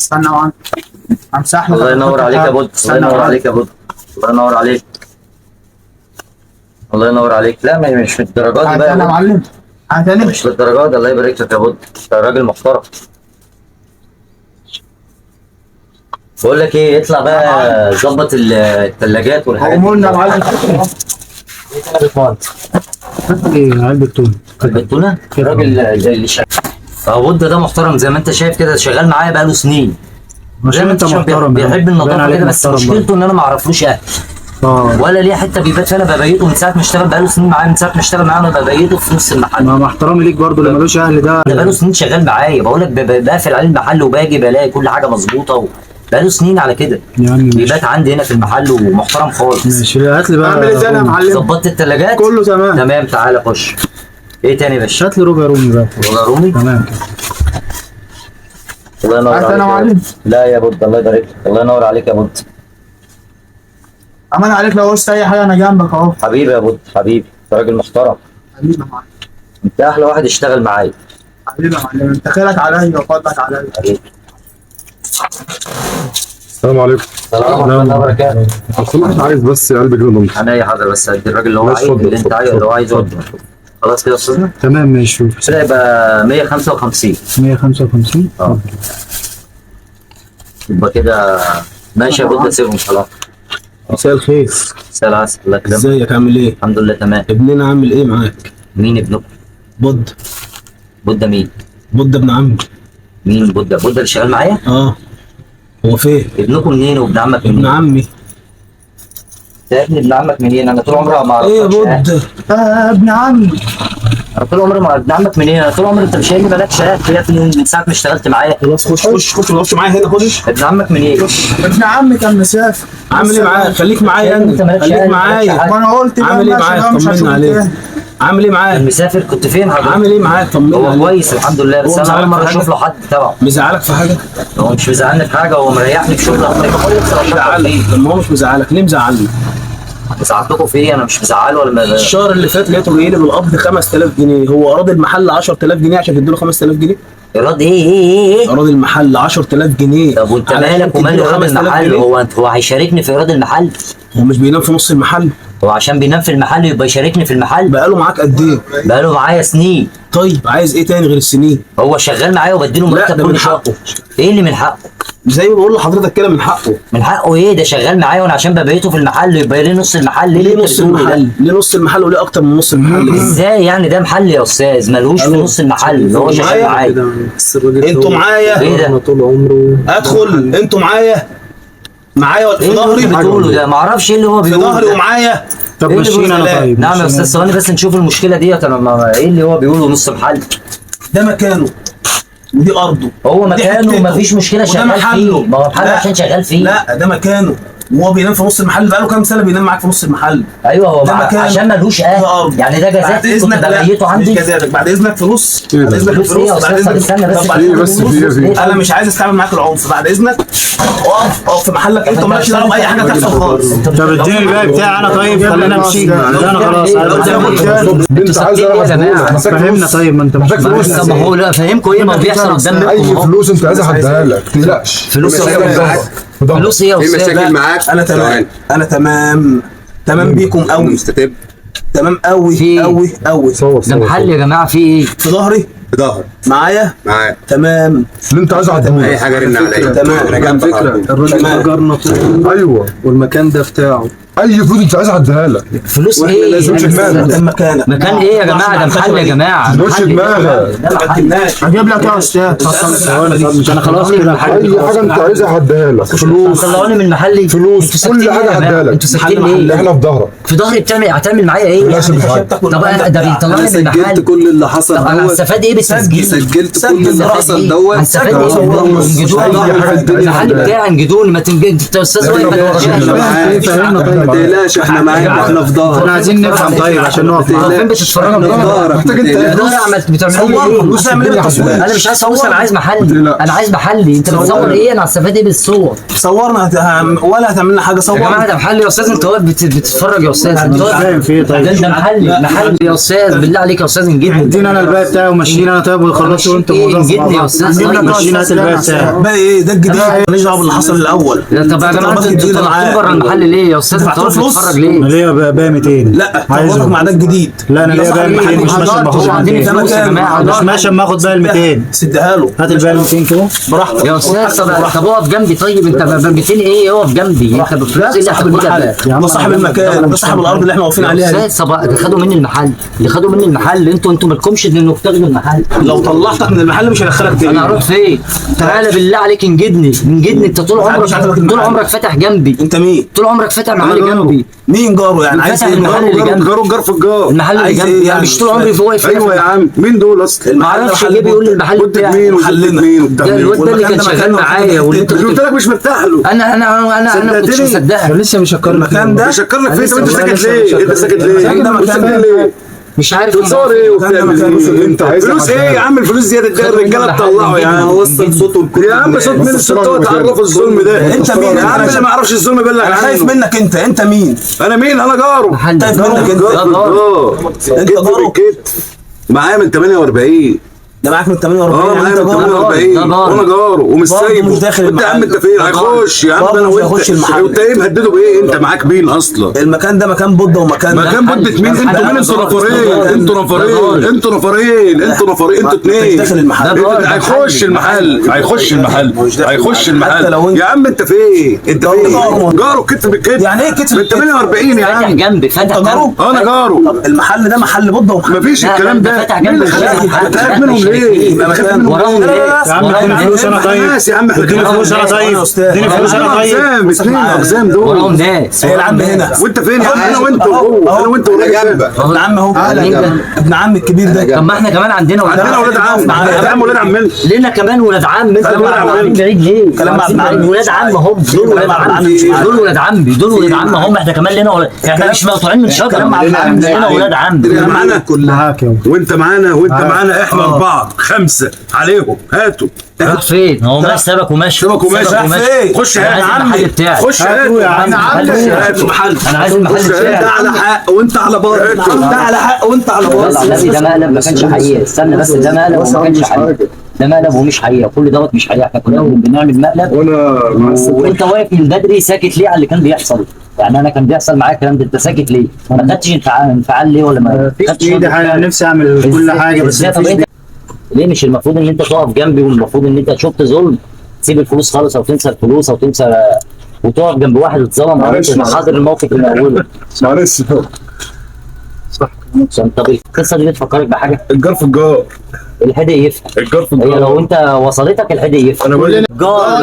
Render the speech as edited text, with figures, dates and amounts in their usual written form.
استنى وعن امسح لك. الله ينور عليك يا بود، الله ينور عليك يا بود، الله ينور عليك، الله ينور عليك. لا مش في الدرجات دي بقى يا معلم. تاني مش للدرجات دي. الله يبارك لك يا بود، انت راجل محترم. بقول لك ايه، اطلع بقى ظبط الثلاجات والحاجات دي. قومونا يا معلم. ايه علبة تونة. علبة تونة؟ الراجل زي اللي شغال اهو بود ده محترم زي ما انت شايف كده، شغال معايا بقاله سنين. زي ما انت محترم بيحب النظافه كده، بس مشكلته ان انا ما اعرفلوش اهل. ولا ليه حته بيبات فيها. انا ببيته من ساعه ما اشتغل، بقاله سنين معايا، من ساعه ما اشتغل معايا انا ببيته في نص المحل. مع احترامي ليك برضه اللي ملوش اهل ده بقاله سنين شغال معايا، بقول لك بقفل عليه المحل وباجي بلاقي كل حاجه مظبوطه بقاله سنين على كده. يعني بيبات عندي هنا في المحل ومحترم خالص. ماشي، هات لي بقى. اعمل ايه تاني يا معلم؟ ظبطت الثلاجات؟ كله تمام. تمام، تعالى خش. ايه تاني يا باشا؟ هات لي ربع رومي بقى. ربع رومي؟ تمام كده. الله ينور عليك. انا معلم. لا يا بود، الله يبارك لك، الله ينور عليك يا بود. امان عليك، لو عوزت اي حاجه انا جنبك اهو. حبيبي يا بود، حبيبي، انت راجل محترم. حبيبي يا معلم. انت احلى واحد اشتغل معايا. حبيبي يا معلم، انت خيرك عليا وفضلك عليا. حبيبي. السلام عليكم. السلام ورحمه الله وبركاته. انا عايز بس علبه كده ضمن. انا يا حضرتك بس ادي الراجل اللي هو ماشي، عايز، اتفضل، اللي انت اتفضل، عايزه، اللي هو عايزه ادي. خلاص كده يا استاذنا؟ تمام ماشي. كده يبقى 155. 155. اه يبقى كده ماشي يا بود، سيبهم خلاص. مساء الخير. مساء العسل، الله يكرمك. ازيك عامل ايه؟ الحمد لله تمام. ابننا عامل ايه معاك؟ مين ابنكم؟ بود. بودة مين؟ بود ابن عمي. مين بودة؟ بودة اللي شغال معايا؟ اه. هو فين؟ ابنكم منين وابن عمك منين؟ ابن عمي. يا ابني ابن عمك منين؟ انا طول عمري ما اعرفش. ايه يا بود؟ ابن عمي. انا طول عمري ما ابن عمك منين؟ انا طول عمري انت مش قايل لي مالكش يا ابني من ساعه ما اشتغلت معايا. خلاص خش ما تقفش معايا هنا، خش. ابن عمك منين؟ ابن عمي كان مسافر. عامل ايه معاك؟ خليك معايا انت انت، مالكش خليك عيال، معايا. مالكش ما انا قلت بقى عامل ايه ماشي معاك؟ بقى، مش طمنا هشوف عليك. تاني. عامل ايه معاك؟ مسافر كنت فين حضرتك؟ عامل ايه معاك؟ طمنا هو عليك. كويس الحمد لله، بس هو انا اول مزعلك مره في اشوف حاجة؟ له حد تبعه. مزعلك في حاجه؟ هو مش مزعلني في حاجه، هو مريحني في شغل اكتر كويس. مزعلك. لما هو مش مزعلك ليه مزعلني؟ زعلتكم في ايه؟ انا مش مزعله ولا الشهر اللي فات لقيته جاي لي بالقبض 5000 جنيه، هو اراضي المحل 10000 جنيه عشان تديله 5000 جنيه؟ ايراد ايه؟ اراضي المحل 10000 جنيه. طب وانت علشان مالك ومال تديله ايراد 5000 المحل؟ جنيه؟ هو هيشاركني في ايراد المحل؟ هو مش بينام في نص المحل؟ هو عشان بينام في المحل يبقى يشاركني في المحل؟ بقاله معاك قد ايه؟ بقاله معايا سنين. طيب عايز ايه تاني غير السنين؟ هو شغال معايا وبديله لا، مرتب ده من كل شهر. حقه. ايه اللي من حقه؟ زي ما بقول لحضرتك كده من حقه. من حقه ايه؟ ده شغال معايا وانا عشان ببيته في المحل يبقى ليه نص المحل؟ ليه اللي نص انت بتقوله ده؟ المحل؟ ليه نص المحل وليه اكتر من نص المحل؟ ازاي يعني؟ ده محل يا استاذ، ملوش في نص المحل اللي هو شغال معايا. انتوا معايا؟ ايه ده؟ طول عمره. ادخل. انتوا معايا؟ معايا في ايه اللي ظهري؟ انت بتقوله ده؟ معرفش ايه اللي هو في بيقوله ظهري ده. ومعايا؟ طب إيه اللي مشينا انا بيقول؟ طيب. نعم يا مشينا. استاذ، ثواني بس نشوف المشكله ديت. انا ايه اللي هو بيقوله نص محل؟ ده مكانه ودي ارضه. هو دي مكانه حتته. ومفيش مشكله وده شغال محله. فيه. ما هو محل لا. عشان شغال فيه. لا ده مكانه وهو بينام في نص المحل. بقاله كام سنه بينام معاك في نص المحل؟ ايوه هو ده مكانه. عشان ملوش ده اهل أرض. يعني. ده بعد جزاتي كنت اذنك. لا ببيته مش عندي. جزاتك. بعد اذنك فلوس. إيه ده؟ بعد اذنك فلوس ايه يا فلوس. بعد استاذ؟ طب اذنك. استنى بس. طب بعد إيه إذنك بس فلوس. في إيه؟ انا مش عايز استعمل معاك العنف. بعد اذنك اقف في محلك انت، مالكش دعوه باي حاجه تحصل خالص. طب اديني الباقي بتاعي انا طيب، خلينا امشي. انا خلاص بنت عايزه يا جماعه فهمنا. طيب ما انت مش طب ما هو لا فهمكم ايه؟ ما هو بيحصل قدام اي منكم اهو. فلوس انت عايزها هديها لك، ما تقلقش. فلوس ايه يا استاذ؟ فلوس ايه يا في استاذ؟ مشاكل معاك؟ انا تمام. انا تمام بيكم قوي. مستتب تمام قوي في- قوي. ده محل يا جماعه فيه ايه؟ في ظهري في ظهر معايا معاك. تمام. اللي انت عايزه اي هديها حاجه رن عليا. تمام. انا جنبك على طول. الراجل تمام. اجرنا طول ايوه، والمكان ده بتاعه. اي فلوس انت عايزها هديها لك. فلوس واحنا ايه؟ لازم مش مكانك. مكان مكانك. مكان ايه يا جماعه؟ ده محل يا جماعه. مش محل. دماغك. ده ما محل. تجيبناش. هجيب لك يا استاذ. مش انا خلاص كده الحاجه دي اي خلاص حاجه انت كده. عايزها هديها لك. فلوس، طلعوني من محلي. فلوس، انتوا كل ساكتين حاجة ليه يا جماعة؟ هديها لك. انتوا ساكتين ليه؟ احنا في ظهرك. في ظهري هتعمل معايا ايه؟ لا سيب حاجه. طب ده بيطلعني من المحل. كل اللي حصل طب انا هستفاد ايه بالتسجيل؟ سجلت كل اللي حصل دوت. هستفاد ايه؟ أي حاجة انت عايزها المحل هديها لك. بتاعي انجدوني. ما تنجد انت يا استاذ واقف ما تنجدش. فهمنا طيب. ما تقلقش احنا معاك، احنا في ظهرك. احنا عايزين نفهم طيب عشان نقف فين معاك. بتتفرجوا؟ احنا في ظهرك. محتاج انت يا دار عملت بتعملوا ايه؟ فلوس اعمل ايه بالتصوير؟ انا مش عايز اصور، انا عايز محلي، تقلقش. انا عايز محلي. انت بتصور ايه؟ انا هستفاد ايه بالصور؟ صورنا ولا هتعمل لنا حاجه. يا جماعه صورنا ده محلي يا استاذ، انت واقف بتتفرج يا استاذ، انت واقف فاهم في ايه طيب؟ ده انت محلي يا استاذ، بالله عليك يا استاذ انجدني. ادينا انا الباقي بتاعي ومشينا انا طيب وخلصوا انتوا الموضوع. انجدني يا استاذ. ادينا مشينا هات الباقي بتاعي. بقى ايه ده الجديد؟ ماليش دعوه باللي حصل الاول. طب يا جماعه انتوا طلعتوا بره المحل ليه يا استاذ؟ انت دفعتوا واقف فلوس؟ بتتفرج ليه؟ انا ليا باقي 200. لا عايزه. تربطك مع ده الجديد. لا انا ليا باقي 200 مش ماشي اما اخد عندنا 200. فلوس يا جماعه. مش ماشي اما اخد باقي 200. سدها له هات الباقي 200 كده. براحتك يا استاذ طب اقف جنبي طيب. انت ب 200 ايه؟ اقف جنبي. انت بفلوس ايه اللي صاحب هتاخدها المحل بقى؟ ده صاحب المكان ده صاحب الارض اللي احنا واقفين عليها يا دي. استاذ طب اللي خدوا مني المحل، اللي خدوا مني المحل انتوا مالكمش انكم تاخدوا المحل. لو طلعتك من المحل مش هدخلك تاني. انا هروح فين؟ تعالى بالله عليك انجدني. انت طول عمرك فاتح جنبي. انت مين؟ طول عمرك فاتح محل جنبي. مين جاره يعني؟ عايز فاتح ايه؟ المحل اللي جنبي. جار في الجار. المحل اللي عايز جنبي ايه يعني يعني؟ مش طول عمري واقف ايوه يا عم، مين دول اصلا؟ ما اعرفش ليه بيقول لي المحل ودة بتاعي. مين وزدة محلنا. مين وبتاع ده مين؟ الواد ده اللي كان والمكان ده شغال مكان معايا واللي انت قلت لك مش مرتاح له. انا كنت مصدقها. لسه بيشكرك المكان ده بيشكر لك فين؟ لسه انت ساكت لسه ليه؟ انت بيشكر ساكت لك. ليه؟ المكان ده انت مكان ساكت ليه؟ مش عارف بتصور ايه وبتعمل مكان ايه؟ انت عايز فلوس ايه يا عم؟ الفلوس دي هتتجرب الرجاله تطلعوا يا عم. وصل صوته يا عم صوت مين الصوت ده تعرف الظلم ده؟ انت مين؟ يا عم اللي ما يعرفش الظلم بلغ انا خايف عنه. منك انت مين؟ انا مين؟ انا جاره. محل خايف منك انت. انت جاره؟ بالكتف معايا من 48. ده معاك من 48 معايا من انت جاره. 48 ده جاره. وانا جاره ومش برضه سايبه. مش داخل وانت يا عم المحل. انت فين؟ ده هيخش يا عم برضه انا مش وانت. هيخش المحل. انت ايه مهدده بايه؟ انت معاك مين اصلا؟ المكان ده مكان بودة ومكان مكان بودة مين؟ انتوا مين؟ انتوا نفرين. انتوا نفرين. انتوا نفرين. انتوا نفرين. انتوا اتنين. داخل المحل. هيخش المحل. هيخش المحل. هيخش المحل. يا عم انت فين؟ انت فين؟ جاره كتف بالكتف. يعني ايه كتف من بالكتف؟ 48 يا فاتح عم. جنبي. فاتح انت جاره؟ جنبي. انا جاره. طب المحل ده محل بودة ومحل. مفيش لا، الكلام ده ده. فاتح مين جنب اللي خلاك الشارع. تخاف منهم ليه؟ يبقى تخاف مكان منهم وراهم ليه؟ ليه؟ يا عم اديني فلوس انا طيب. ناس يا عم احنا اديني فلوس انا طيب. اديني فلوس انا طيب. اقسام اتنين اقسام دول. وراهم ناس. هي العم هنا. وانت فين يا عم؟ انا وانت وهو. انا وانت وراجل. ابن عم اهو. ابن عم الكبير ده. طب ما احنا كمان عندنا عندنا ولاد عم. عندنا ولاد عمنا. لينا كمان ولاد عم. انت كلام مع قاعدين بعيد ليه؟ كلام مع ابن عم. ولاد عم هم. دول ولاد مع ابن عم. عم. دول ولاد عمي. دول ولاد عم هم. احنا كمان لينا ولاد. احنا مش مقطوعين من شجره. كلام مع ابن عم. لينا ولاد عم. معانا معاك يا وانت معانا وانت معانا احنا اربعه خمسه عليهم هاتوا. راح فين؟ هو ماشي سابك وماشي. سيبك وماشي. فين؟ خش انا هات عايز يا المحل عمي. بتاعي. خش هاتوا يا عم. هاتوا محل. انا عايز المحل خش بتاعي. هات. على حق وانت على باطل. انت على حق وانت على باطل. النبي ده مقلب ما كانش حقيقي. استنى بس ده مقلب وما كانش حقيقي. ده مقلب ومش حقيقي. كل دوت مش حقيقي. احنا كنا بنعمل مقلب وانت واقف من بدري ساكت ليه على اللي كان بيحصل؟ يعني انا كان بيحصل معايا الكلام ده انت ساكت ليه؟ ما خدتش انفعال ليه ولا ما خدتش ايدي حاجه. نفسي اعمل كل حاجه بس ازاي؟ طب مفيش. انت ليه مش المفروض ان انت تقف جنبي والمفروض ان انت شفت ظلم تسيب الفلوس خالص او تنسى الفلوس او تنسى وتقف جنب واحد اتظلم معلش، وانت حاضر الموقف من اوله؟ معلش. طب القصه دي بتفكرك بحاجه؟ الجار في الجار. الحدق يفهم. الجار في هي الجار. لو انت وصلتك الحدق يفهم. انا بقول لك جار